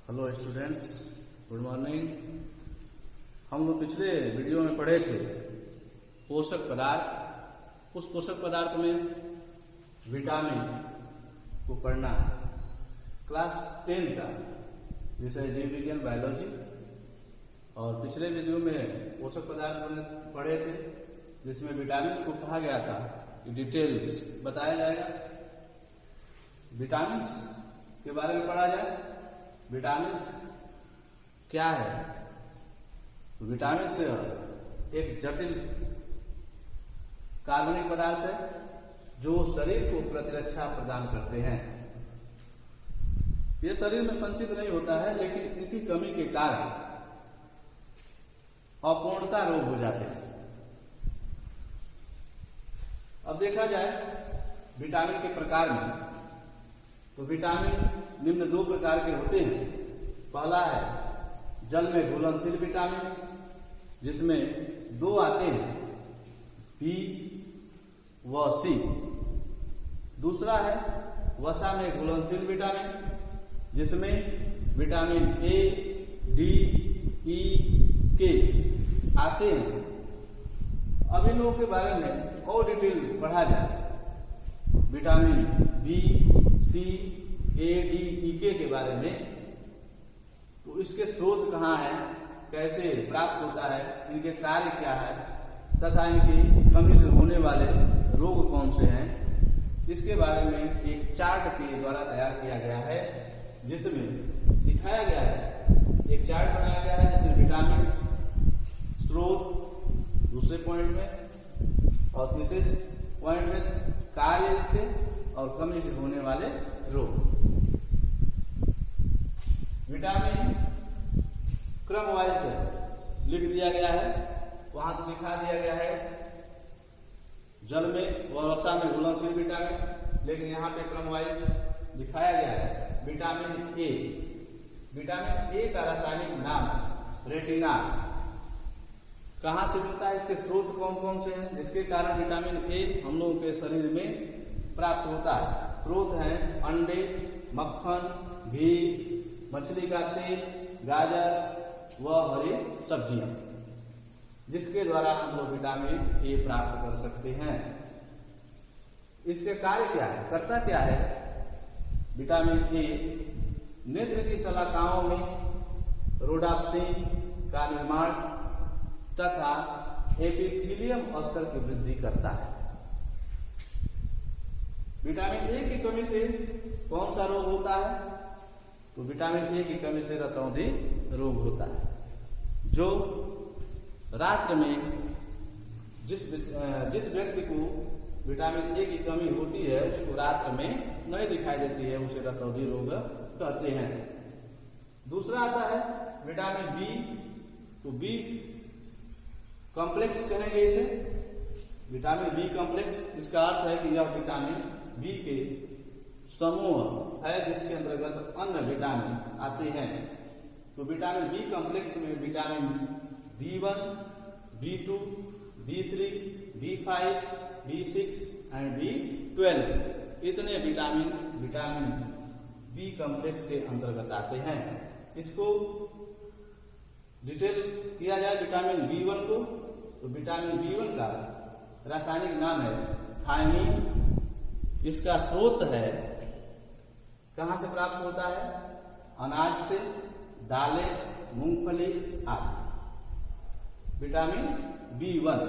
Hello students, good morning. हम लोग पिछले वीडियो में पढ़े थे पोषक पदार्थ। उस पोषक पदार्थ में विटामिन को पढ़ना क्लास 10 का विषय जीव विज्ञान बायोलॉजी। और पिछले वीडियो में पोषक पदार्थ में पढ़े थे जिसमें विटामिन को कहा गया था कि डिटेल्स बताया जाएगा। विटामिन के बारे में पढ़ा जाए। विटामिन क्या है? तो विटामिन एक जटिल कार्बनिक पदार्थ है जो शरीर को प्रतिरक्षा प्रदान करते हैं। ये शरीर में संचित नहीं होता है, लेकिन इनकी कमी के कारण अपूर्णता रोग हो जाते हैं। अब देखा जाए विटामिन के प्रकार में, तो विटामिन निम्न दो प्रकार के होते हैं। पहला है जल में घुलनशील विटामिन, जिसमें दो आते हैं, बी व सी। दूसरा है वसा में घुलनशील विटामिन, जिसमें विटामिन ए, डी, ई, के आते हैं। अब इन लोगों के बारे में और डिटेल पढ़ा जाए। विटामिन बी, सी, ए, डी, ई, के बारे में, तो इसके स्रोत कहाँ है, कैसे प्राप्त होता है, इनके कार्य क्या है तथा इनकी कमी से होने वाले रोग कौन से हैं, इसके बारे में एक चार्ट के द्वारा तैयार किया गया है, जिसमें दिखाया गया है। एक चार्ट बनाया गया है जिसमें विटामिन स्रोत दूसरे पॉइंट में और तीसरे पॉइंट में कार्य इसके और कमी से होने वाले रोग। विटामिन क्रम वाइज लिख दिया गया है, वहां तो दिखा दिया गया है जल में व वसा में घुलनशील विटामिन, लेकिन यहाँ पे क्रम वाइज दिखाया गया है। विटामिन ए, विटामिन ए का रासायनिक नाम रेटिनाल। कहाँ से मिलता है, इसके स्रोत कौन कौन से हैं जिसके कारण विटामिन ए हम लोगों के शरीर में प्राप्त होता है? स्रोत हैं अंडे, मक्खन, घी, मछली का तेल, गाजर व हरी सब्जियां, जिसके द्वारा हम लोग विटामिन ए प्राप्त कर सकते हैं। इसके कार्य क्या है, करता क्या है? विटामिन ए नेत्र की शलाकाओं में रोडाप्सिन का निर्माण तथा एपिथेलियम स्तर की वृद्धि करता है। विटामिन ए की कमी से कौन सा रोग होता है? तो विटामिन ए की कमी से रतौंधी रोग होता है, जो रात्र में जिस व्यक्ति को विटामिन ए की कमी होती है उसको रात्र में नहीं दिखाई देती है, उसे रतौंधी रोग कहते हैं। दूसरा आता है विटामिन बी, तो बी कॉम्प्लेक्स कहेंगे इसे, विटामिन बी कॉम्प्लेक्स। इसका अर्थ है कि यह विटामिन बी के समूह है जिसके अंतर्गत अन्य विटामिन आते हैं। तो विटामिन बी कॉम्प्लेक्स में vitamin B1, B2, B3, B5, B6 and B12 इतने विटामिन बी कॉम्प्लेक्स के अंतर्गत आते हैं। इसको डिटेल किया जाए विटामिन B1 को, तो विटामिन B1 का रासायनिक नाम है थायमीन। इसका स्रोत है, कहाँ से प्राप्त होता है? अनाज से, दालें, मूंगफली आदि। विटामिन B1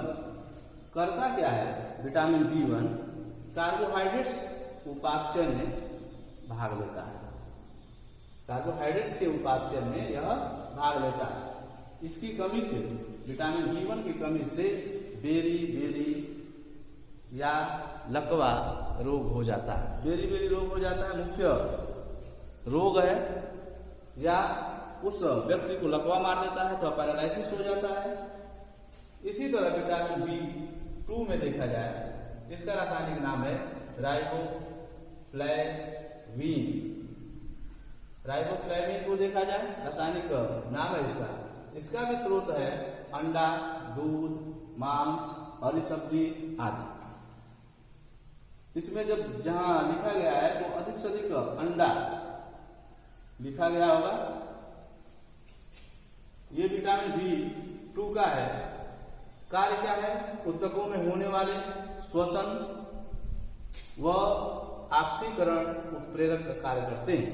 करता क्या है? विटामिन B1 कार्बोहाइड्रेट्स उपापचय में भाग लेता है। कार्बोहाइड्रेट्स के उपापचय में यह भाग लेता है। इसकी कमी से, विटामिन B1 की कमी से बेरी या लकवा रोग हो जाता है। बेरी रोग हो जाता है, मुख्य रोग है, या उस व्यक्ति को लकवा मार देता है तो पैरालाइसिस हो जाता है। इसी तरह विटामिन B2 में देखा जाए, इसका रासायनिक नाम है राइबोफ्लेविन। राइबोफ्लेविन को देखा जाए, रासायनिक नाम है इसका भी स्रोत है अंडा, दूध, मांस, हरी सब्जी आदि। इसमें जहां लिखा गया है तो अधिक से अधिक अंडा लिखा गया होगा, ये विटामिन B2 का है। कार्य क्या है? ऊतकों में होने वाले श्वसन व ऑक्सीकरण उत्प्रेरक का कार्य करते हैं।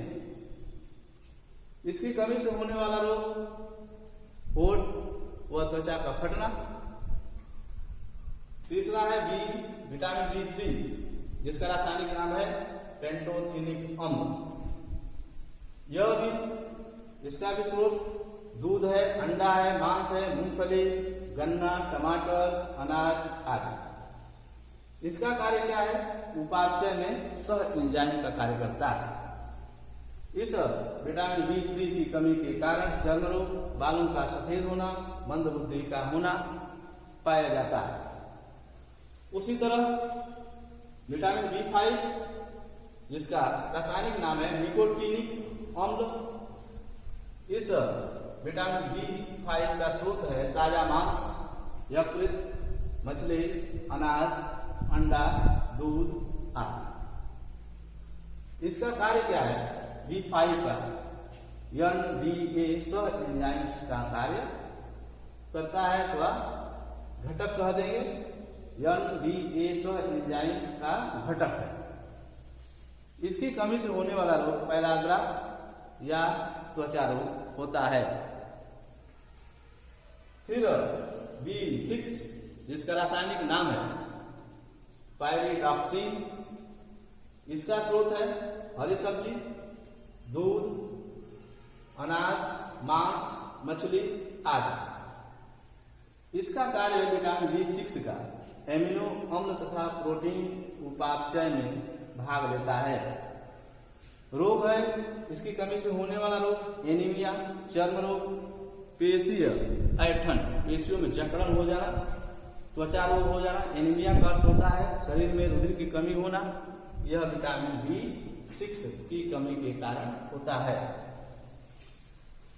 इसकी कमी से होने वाला रोग होठ व त्वचा का फटना। तीसरा है विटामिन B3, जिसका रासायनिक नाम है पेंटोथेनिक अम्ल। यह भी, इसका भी स्रोत दूध है, अंडा है, मांस है, मूंगफली, गन्ना, टमाटर, अनाज आदि। इसका कार्य क्या है? उपापचय में सह एंजाइम का कार्य करता है। इस विटामिन B3 की कमी के कारण चर्म रोग, बालों का सफेद होना, मंदबुद्धि का होना पाया जाता है। उसी तरह विटामिन B5, जिसका रासायनिक नाम है निकोटीनिक अम्ल, इस विटामिन B5 का स्रोत है ताजा मांस, यकृत, मछली, अनाज, अंडा, दूध आदि। इसका कार्य क्या है? B5 का NDA सह एंजाइम का कार्य करता है, अथवा घटक कह देंगे। NDA सह एंजाइम का घटक है। इसकी कमी से होने वाला रोग पैलाग्रा या त्वचा रोग होता है। फिर B6, जिसका रासायनिक नाम है पायरिडॉक्सिन, इसका स्रोत है हरी सब्जी, दूध, अनाज, मांस, मछली आदि। इसका कार्य है विटामिन B6 का एमिनो अम्ल तथा प्रोटीन उपापचय में भाग लेता है। रोग है, इसकी कमी से होने वाला रोग एनीमिया, चर्म रोग, पेशीय ऐंठन, पेशियों में जकड़न हो जाना, त्वचा रोग हो जाना। एनीमिया का अर्थ होता है शरीर में रुधिर की कमी होना। यह विटामिन B6 की कमी के कारण होता है।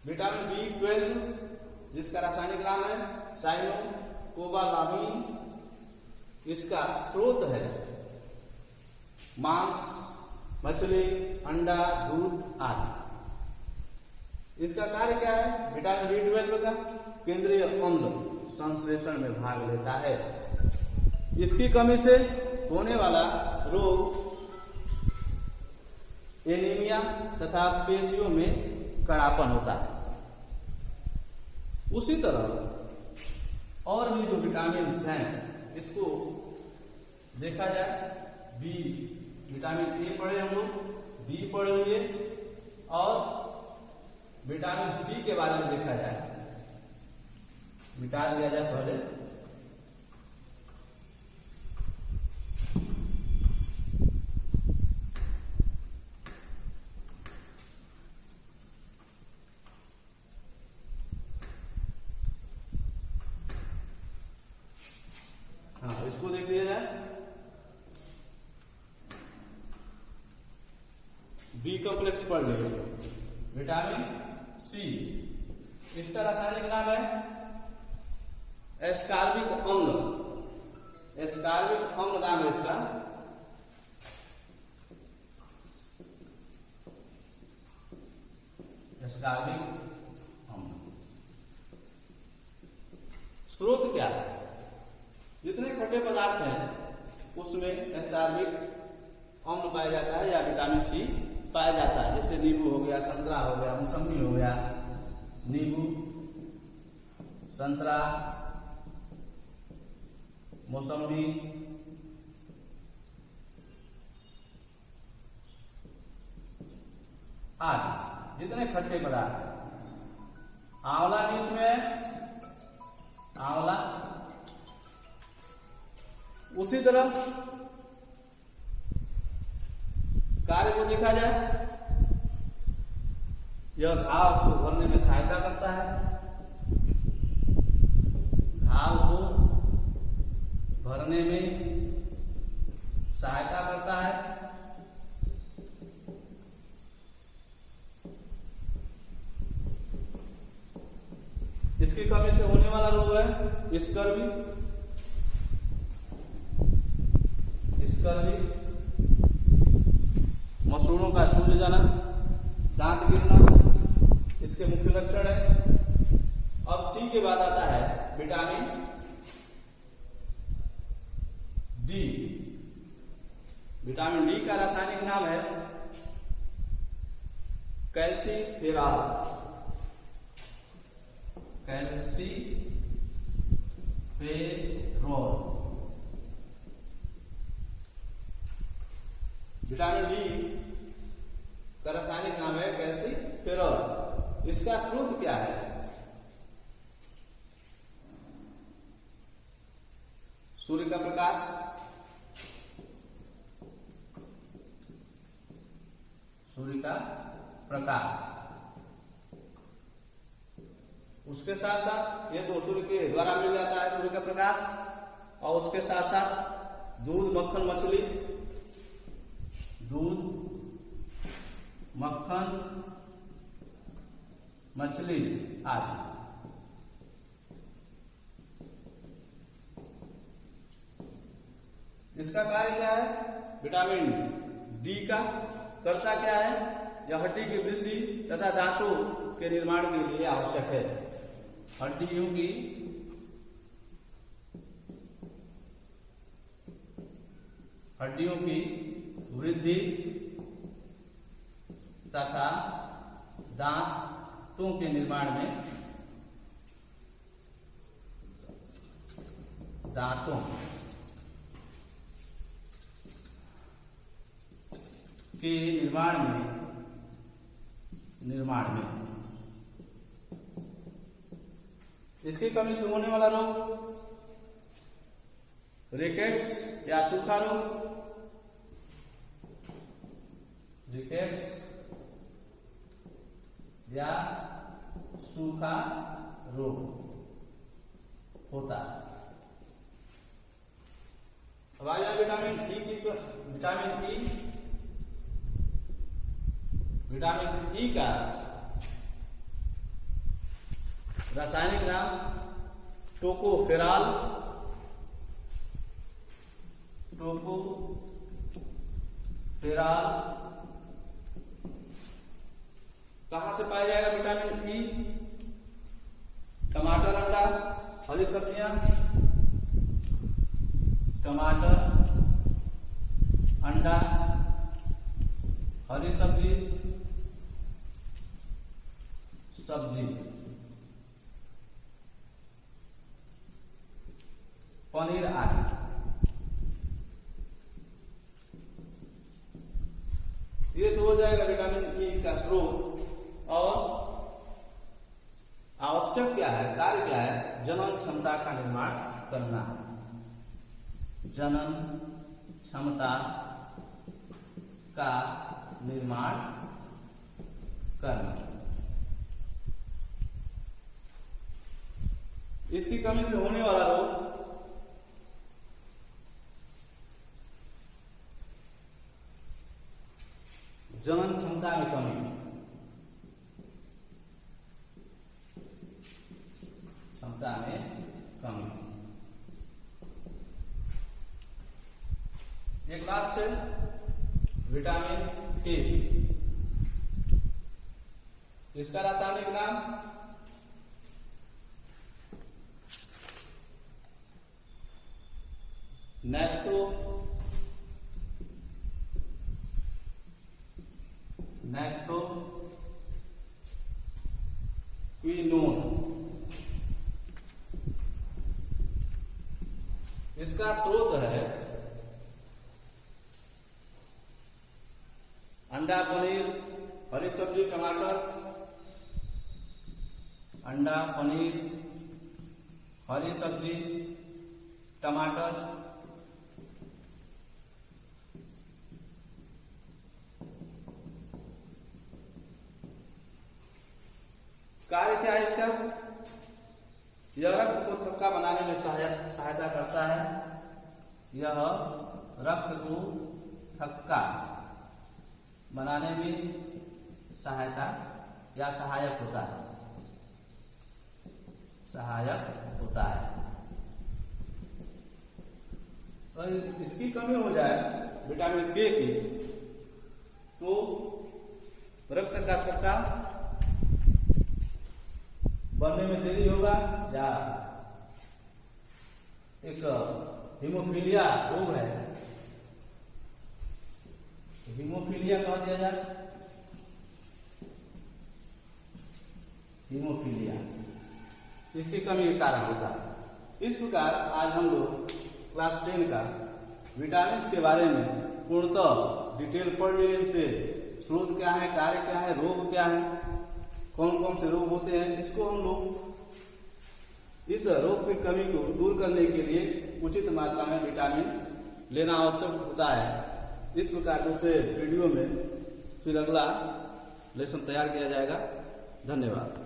विटामिन B12, जिसका रासायनिक नाम है साइनोकोबालामिन, इसका स्रोत है मांस, मछली, अंडा, दूध आदि। इसका कार्य क्या है? विटामिन B12 का केंद्रीय अम्ल संश्लेषण में भाग लेता है। इसकी कमी से होने वाला रोग एनीमिया तथा पेशियों में कड़ापन होता है। उसी तरह और भी जो विटामिन हैं, इसको देखा जाए। विटामिन ए पढ़े हम लोग, बी पढ़े हुए, और विटामिन सी के बारे में देखा जाए। मिटा दिया जाए पहले। हाँ, इसको देख लिया जाए। बी कॉम्प्लेक्स पढ़ लीजिए। विटामिन सी, इसका रासायनिक नाम है एस्कॉर्बिक अम्ल। एस्कॉर्बिक अम्ल नाम है इसका। एस्कॉर्बिक अम्ल। स्रोत क्या है? जितने खट्टे पदार्थ हैं उसमें एस्कॉर्बिक अम्ल पाया जाता है या विटामिन सी पाया जाता है। जैसे नींबू हो गया, संतरा हो गया, मौसमी हो गया, नींबू, संतरा, मौसमी, आदि जितने खट्टे पदार्थ। आंवला भी इसमें है, आंवला। उसी तरह कार्य को देखा जाए, यह घाव को भरने में सहायता करता है। घाव को भरने में सहायता करता है। इसकी कमी से होने वाला रोग है स्कर्वी। स्कर्वी, मसूड़ों का सूज जाना, दांत गिरना, इसके मुख्य लक्षण है। डी। विटामिन डी का रासायनिक नाम है कैल्सीफेरॉल। कैल्सीफेरॉल। विटामिन डी का रासायनिक नाम है कैल्सीफेरॉल। इसका स्रोत क्या है? सूर्य का प्रकाश, सूर्य का प्रकाश। उसके साथ साथ ये तो सूर्य के द्वारा मिल जाता है सूर्य का प्रकाश, और उसके साथ साथ दूध, मक्खन, मछली, दूध, मक्खन, मछली आदि। इसका कार्य क्या है? विटामिन डी का करता क्या है? यह हड्डी की वृद्धि तथा दांतों के निर्माण के लिए आवश्यक है। हड्डियों की वृद्धि तथा दांतों के निर्माण में, दांतों के निर्माण में इसकी कमी से होने वाला रोग रिकेट्स या सूखा रोग, रिकेट्स या सूखा रोग होता है। अब आ जाए विटामिन ई की। विटामिन ई का रासायनिक नाम टोकोफेरॉल। कहां से पाया जाएगा विटामिन ई? टमाटर, अंडा, हरी सब्जियां, टमाटर, अंडा, हरी सब्जी, पनीर आदि। ये तो हो जाएगा विटामिन ई का स्रोत। और आवश्यक क्या है, कार्य क्या है? जनन क्षमता का निर्माण करना। जनन क्षमता का निर्माण करना। इसकी कमी से होने वाला रोग जनन क्षमता में कमी, एक लास्ट है विटामिन के। इसका रासायनिक नाम नेफ्रोक्विनोन। इसका स्रोत है अंडा, पनीर, हरी सब्जी, टमाटर। अंडा, पनीर, हरी सब्जी, टमाटर। कार्य क्या है इसका? यह रक्त को थक्का बनाने में सहायता करता है। यह रक्त को थक्का बनाने में सहायता या सहायक होता है। तो इसकी कमी हो जाए विटामिन के की, तो रक्त का थक्का बनने में देरी होगा या एक हीमोफीलिया रोग है, हीमोफीलिया कह दिया जाए, हीमोफीलिया इसकी कमी के कारण होता है। इस प्रकार आज हम लोग क्लास 10 का विटामिन के बारे में पूर्णतः डिटेल पढ़ लिए। इनसे स्रोत क्या है, कार्य क्या है, रोग क्या है, कौन कौन से रोग होते हैं, इसको हम लोग इस रोग की कमी को दूर करने के लिए उचित मात्रा में विटामिन लेना आवश्यक होता है। इस प्रकार दूसरे वीडियो में फिर अगला लेसन तैयार किया जाएगा। धन्यवाद।